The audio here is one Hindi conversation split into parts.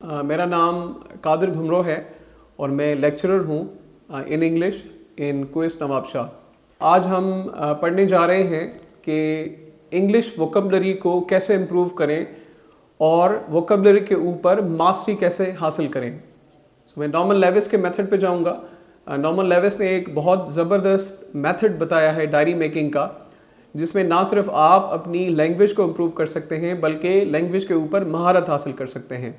मेरा नाम कादिर घुमरो है और मैं लेक्चरर हूँ इन इंग्लिश इन क्विस नवाबशाह। आज हम पढ़ने जा रहे हैं कि इंग्लिश वोकैबुलरी को कैसे इम्प्रूव करें और वोकैबुलरी के ऊपर मास्टरी कैसे हासिल करें। मैं नॉर्मन लेविस के मेथड पे जाऊँगा। नॉर्मन लेविस ने एक बहुत ज़बरदस्त मेथड बताया है डायरी मेकिंग का, जिसमें ना सिर्फ आप अपनी लैंग्वेज को इम्प्रूव कर सकते हैं बल्कि लैंग्वेज के ऊपर महारत हासिल कर सकते हैं।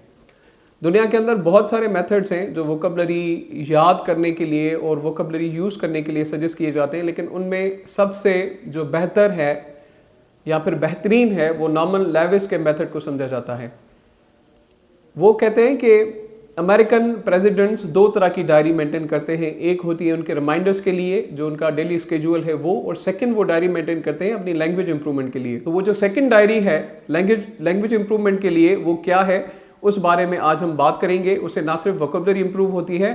दुनिया के अंदर बहुत सारे मेथड्स हैं जो वोकैबुलरी याद करने के लिए और वोकैबुलरी यूज़ करने के लिए सजेस्ट किए जाते हैं, लेकिन उनमें सबसे जो बेहतर है या फिर बेहतरीन है वो नॉर्मन लेविस के मेथड को समझा जाता है। वो कहते हैं कि अमेरिकन प्रेसिडेंट्स दो तरह की डायरी मेंटेन करते हैं। एक होती है उनके रिमाइंडर्स के लिए जो उनका डेली स्केड्यूल है वो, और सेकंड वो डायरी मेंटेन करते हैं अपनी लैंग्वेज इंप्रूवमेंट के लिए। तो वो जो सेकंड डायरी है लैंग्वेज इंप्रूवमेंट के लिए वो क्या है, उस बारे में आज हम बात करेंगे। उससे ना सिर्फ वोकैबुलरी इंप्रूव होती है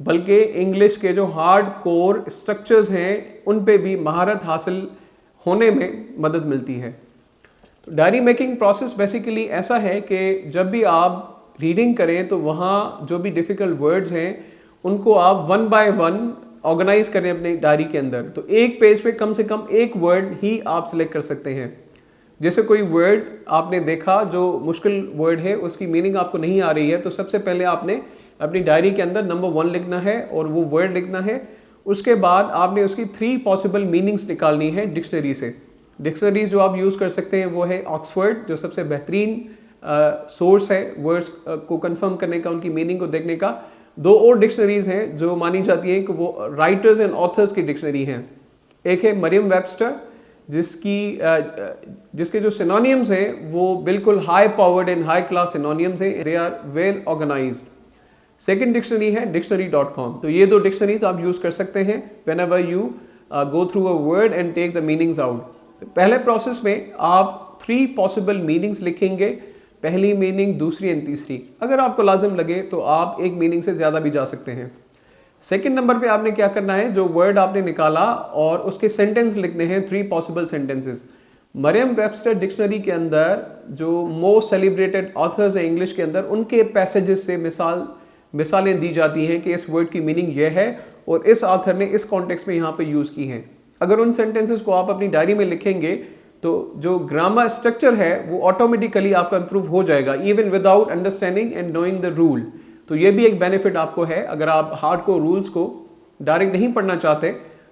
बल्कि इंग्लिश के जो हार्ड कोर स्ट्रक्चर्स हैं उन पे भी महारत हासिल होने में मदद मिलती है। तो डायरी मेकिंग प्रोसेस बेसिकली ऐसा है कि जब भी आप रीडिंग करें तो वहाँ जो भी डिफ़िकल्ट वर्ड्स हैं उनको आप वन बाय वन ऑर्गेनाइज करें अपने डायरी के अंदर। तो एक पेज पे कम से कम एक वर्ड ही आप सिलेक्ट कर सकते हैं। जैसे कोई वर्ड आपने देखा जो मुश्किल वर्ड है, उसकी मीनिंग आपको नहीं आ रही है, तो सबसे पहले आपने अपनी डायरी के अंदर नंबर 1 लिखना है और वो वर्ड लिखना है। उसके बाद आपने उसकी 3 पॉसिबल मीनिंग्स निकालनी है डिक्शनरी से। डिक्शनरीज जो आप यूज़ कर सकते हैं वो है ऑक्सफोर्ड, जो सबसे बेहतरीन सोर्स है वर्ड्स को कंफर्म करने का, उनकी मीनिंग को देखने का। 2 और डिक्शनरीज हैं जो मानी जाती हैं कि वो राइटर्स एंड ऑथर्स की डिक्शनरी हैं। एक है मरियम वेबस्टर, जिसके जो सिनोनियम्स हैं वो बिल्कुल high powered and high class synonyms हैं, they are well organised. Second dictionary है dictionary.com। तो ये 2 डिक्शनरीज आप यूज़ कर सकते हैं whenever you go through a word and take the meanings out। तो पहले प्रोसेस में आप 3 पॉसिबल मीनिंग्स लिखेंगे, पहली मीनिंग, दूसरी एंड तीसरी। अगर आपको लाजिम लगे तो आप एक मीनिंग से ज़्यादा भी जा सकते हैं। सेकंड नंबर पे आपने क्या करना है, जो वर्ड आपने निकाला और उसके सेंटेंस लिखने हैं, 3 possible sentences. Merriam Webster dictionary के अंदर जो मोस्ट सेलिब्रेटेड ऑथर्स हैं इंग्लिश के अंदर, उनके पैसेजेस से मिसालें दी जाती हैं कि इस वर्ड की मीनिंग यह है और इस ऑथर ने इस कॉन्टेक्स्ट में यहाँ पे यूज़ की हैं। अगर उन सेंटेंसेस को आप अपनी डायरी में लिखेंगे तो जो ग्रामर स्ट्रक्चर है वो ऑटोमेटिकली आपका इंप्रूव हो जाएगा, even without understanding and knowing the rule. तो ये भी एक बेनिफिट आपको है। अगर आप हार्ड को रूल्स को डायरेक्ट नहीं पढ़ना चाहते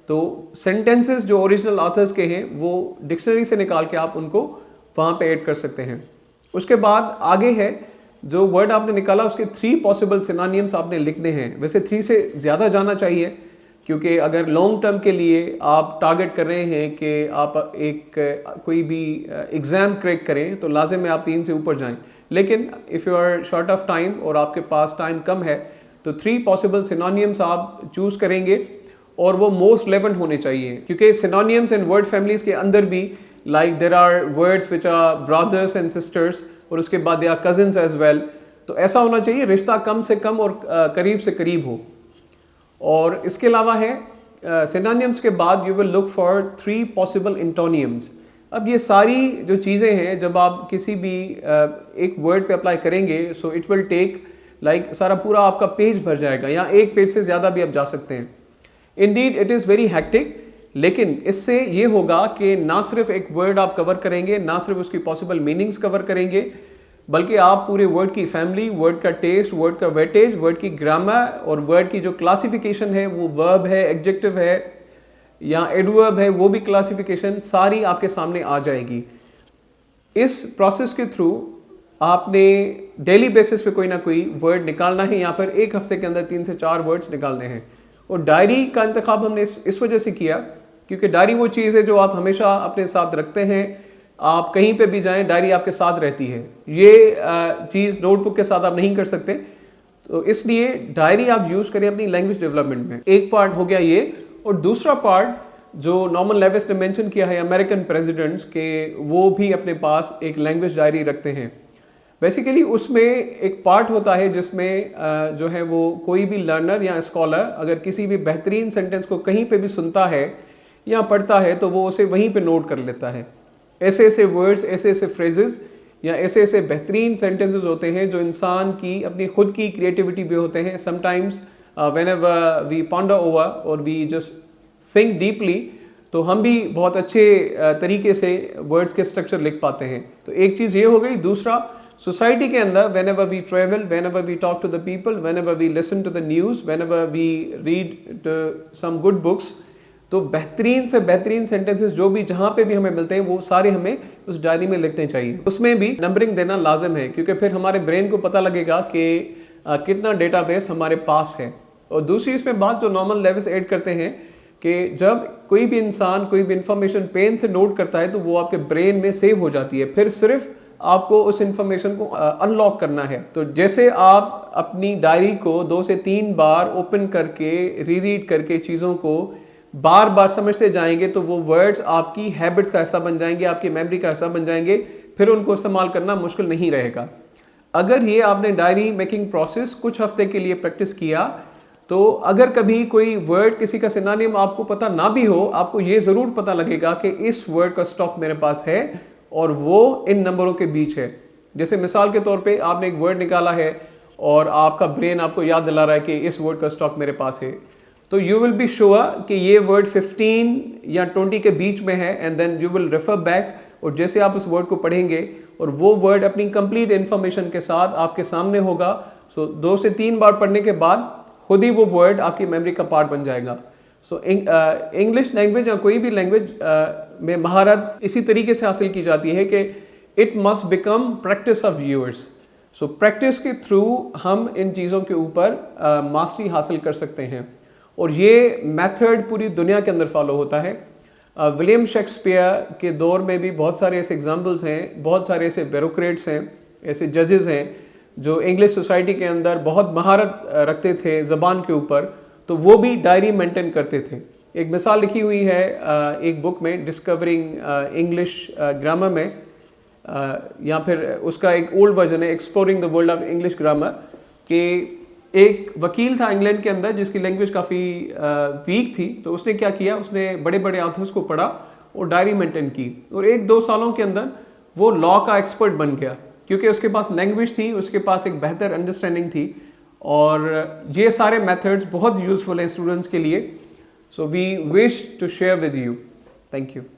तो सेंटेंसेस जो ओरिजिनल ऑथर्स के हैं वो डिक्शनरी से निकाल के आप उनको वहाँ पे ऐड कर सकते हैं। उसके बाद आगे है जो वर्ड आपने निकाला उसके 3 पॉसिबल सिनोनिम्स आपने लिखने हैं। वैसे 3 से ज़्यादा जाना चाहिए, क्योंकि अगर लॉन्ग टर्म के लिए आप टारगेट कर रहे हैं कि आप कोई भी एग्ज़ाम क्रैक करें तो लाजिम है आप 3 से ऊपर जाएं। लेकिन if you are short of time और आपके पास टाइम कम है तो 3 पॉसिबल सिनोनिम्स आप चूज़ करेंगे और वो मोस्ट रेलेवेंट होने चाहिए, क्योंकि सिनोनिम्स एंड वर्ड फैमिलीज के अंदर भी like there are words which are brothers and sisters और उसके बाद they are cousins as well. तो ऐसा होना चाहिए रिश्ता कम से कम और करीब से करीब हो। और इसके अलावा है सिनोनिम्स के बाद you will look for 3 possible antonyms. अब ये सारी जो चीज़ें हैं जब आप किसी भी एक वर्ड पे अप्लाई करेंगे so it will take like सारा पूरा आपका पेज भर जाएगा, या एक पेज से ज़्यादा भी आप जा सकते हैं। Indeed it is very hectic, लेकिन इससे ये होगा कि ना सिर्फ एक वर्ड आप कवर करेंगे, ना सिर्फ उसकी पॉसिबल मीनिंग्स कवर करेंगे, बल्कि आप पूरे वर्ड की फैमिली, वर्ड का टेस्ट, वर्ड का वेटेज, वर्ड की ग्रामर और वर्ड की जो क्लासिफिकेशन है, वो वर्ब है, एडजेक्टिव है या एडवर्ब है, वो भी क्लासिफिकेशन सारी आपके सामने आ जाएगी। इस प्रोसेस के थ्रू आपने डेली बेसिस पे कोई ना कोई वर्ड निकालना है, यहाँ पर एक हफ्ते के अंदर 3 से 4 वर्ड्स निकालने हैं। और डायरी का इंतखाब हमने इस वजह से किया क्योंकि डायरी वो चीज़ है जो आप हमेशा अपने साथ रखते हैं। आप कहीं पे भी जाएं डायरी आपके साथ रहती है। ये चीज़ नोटबुक के साथ आप नहीं कर सकते, तो इसलिए डायरी आप यूज़ करें अपनी लैंग्वेज डेवलपमेंट में। एक पार्ट हो गया ये, और दूसरा पार्ट जो नॉर्मन लेविस ने मेंशन किया है अमेरिकन प्रेसिडेंट्स के, वो भी अपने पास एक लैंग्वेज डायरी रखते हैं। बेसिकली उसमें एक पार्ट होता है जिसमें जो है वो कोई भी लर्नर या स्कॉलर अगर किसी भी बेहतरीन सेंटेंस को कहीं पे भी सुनता है या पढ़ता है तो वो उसे वहीं पे नोट कर लेता है। ऐसे ऐसे वर्ड्स, ऐसे ऐसे फ्रेजेस या ऐसे ऐसे बेहतरीन सेंटेंसेस होते हैं जो इंसान की अपनी खुद की क्रिएटिविटी भी होते हैं। Sometimes whenever we ponder over और we just think deeply, तो हम भी बहुत अच्छे तरीके से वर्ड्स के स्ट्रक्चर लिख पाते हैं। तो एक चीज़ ये हो गई। दूसरा, सोसाइटी के अंदर whenever we travel, whenever we talk to the people, whenever we listen to the news, whenever we read some good books, तो बेहतरीन से बेहतरीन सेंटेंसेस जो भी जहाँ पे भी हमें मिलते हैं वो सारे हमें उस डायरी में लिखने चाहिए। उसमें भी नंबरिंग देना लाजिम है, क्योंकि फिर हमारे ब्रेन को पता लगेगा कि कितना डेटाबेस हमारे पास है। और दूसरी इसमें बात जो नॉर्मल लेवल्स ऐड करते हैं कि जब कोई भी इंसान कोई भी इंफॉर्मेशन पेन से नोट करता है तो वो आपके ब्रेन में सेव हो जाती है। फिर सिर्फ आपको उस इंफॉर्मेशन को अनलॉक करना है। तो जैसे आप अपनी डायरी को 2 से 3 बार ओपन करके रीरीड करके चीज़ों को बार बार समझते जाएंगे तो वो वर्ड्स आपकी हैबिट्स का हिस्सा बन जाएंगे, आपकी मेमोरी का हिस्सा बन जाएंगे। फिर उनको इस्तेमाल करना मुश्किल नहीं रहेगा। अगर ये आपने डायरी मेकिंग प्रोसेस कुछ हफ्ते के लिए प्रैक्टिस किया तो अगर कभी कोई वर्ड किसी का सिनोनिम आपको पता ना भी हो, आपको ये ज़रूर पता लगेगा कि इस वर्ड का स्टॉक मेरे पास है और वो इन नंबरों के बीच है। जैसे मिसाल के तौर पे आपने एक वर्ड निकाला है और आपका ब्रेन आपको याद दिला रहा है कि इस वर्ड का स्टॉक मेरे पास है, तो यू विल बी श्योर कि ये वर्ड 15 या 20 के बीच में है, and then you will refer back. और जैसे आप उस वर्ड को पढ़ेंगे और वो वर्ड अपनी कंप्लीट इन्फॉर्मेशन के साथ आपके सामने होगा, सो 2 से 3 बार पढ़ने के बाद खुद ही वो वर्ड आपकी मेमोरी का पार्ट बन जाएगा। सो इंग्लिश लैंग्वेज या कोई भी लैंग्वेज में महारत इसी तरीके से हासिल की जाती है कि it must become practice of viewers. So practice के थ्रू हम इन चीज़ों के ऊपर मास्टरी हासिल कर सकते हैं, और ये मेथड पूरी दुनिया के अंदर फॉलो होता है। विलियम शेक्सपियर के दौर में भी बहुत सारे ऐसे एग्जाम्पल्स हैं, बहुत सारे ऐसे ब्यूरोक्रेट्स हैं, ऐसे जजेस हैं जो इंग्लिश सोसाइटी के अंदर बहुत महारत रखते थे ज़बान के ऊपर, तो वो भी डायरी मेंटेन करते थे। एक मिसाल लिखी हुई है एक बुक में, डिस्कवरिंग इंग्लिश ग्रामर में, या फिर उसका एक ओल्ड वर्जन है, exploring the world of English grammar, कि एक वकील था इंग्लैंड के अंदर जिसकी लैंग्वेज काफ़ी वीक थी। तो उसने क्या किया, उसने बड़े बड़े ऑथर्स को पढ़ा और डायरी मेंटेन की, और 1-2 सालों के अंदर वो लॉ का एक्सपर्ट बन गया, क्योंकि उसके पास लैंग्वेज थी, उसके पास एक बेहतर अंडरस्टैंडिंग थी। और ये सारे मेथड्स बहुत यूज़फुल हैं स्टूडेंट्स के लिए। So we wish to share with you. Thank you.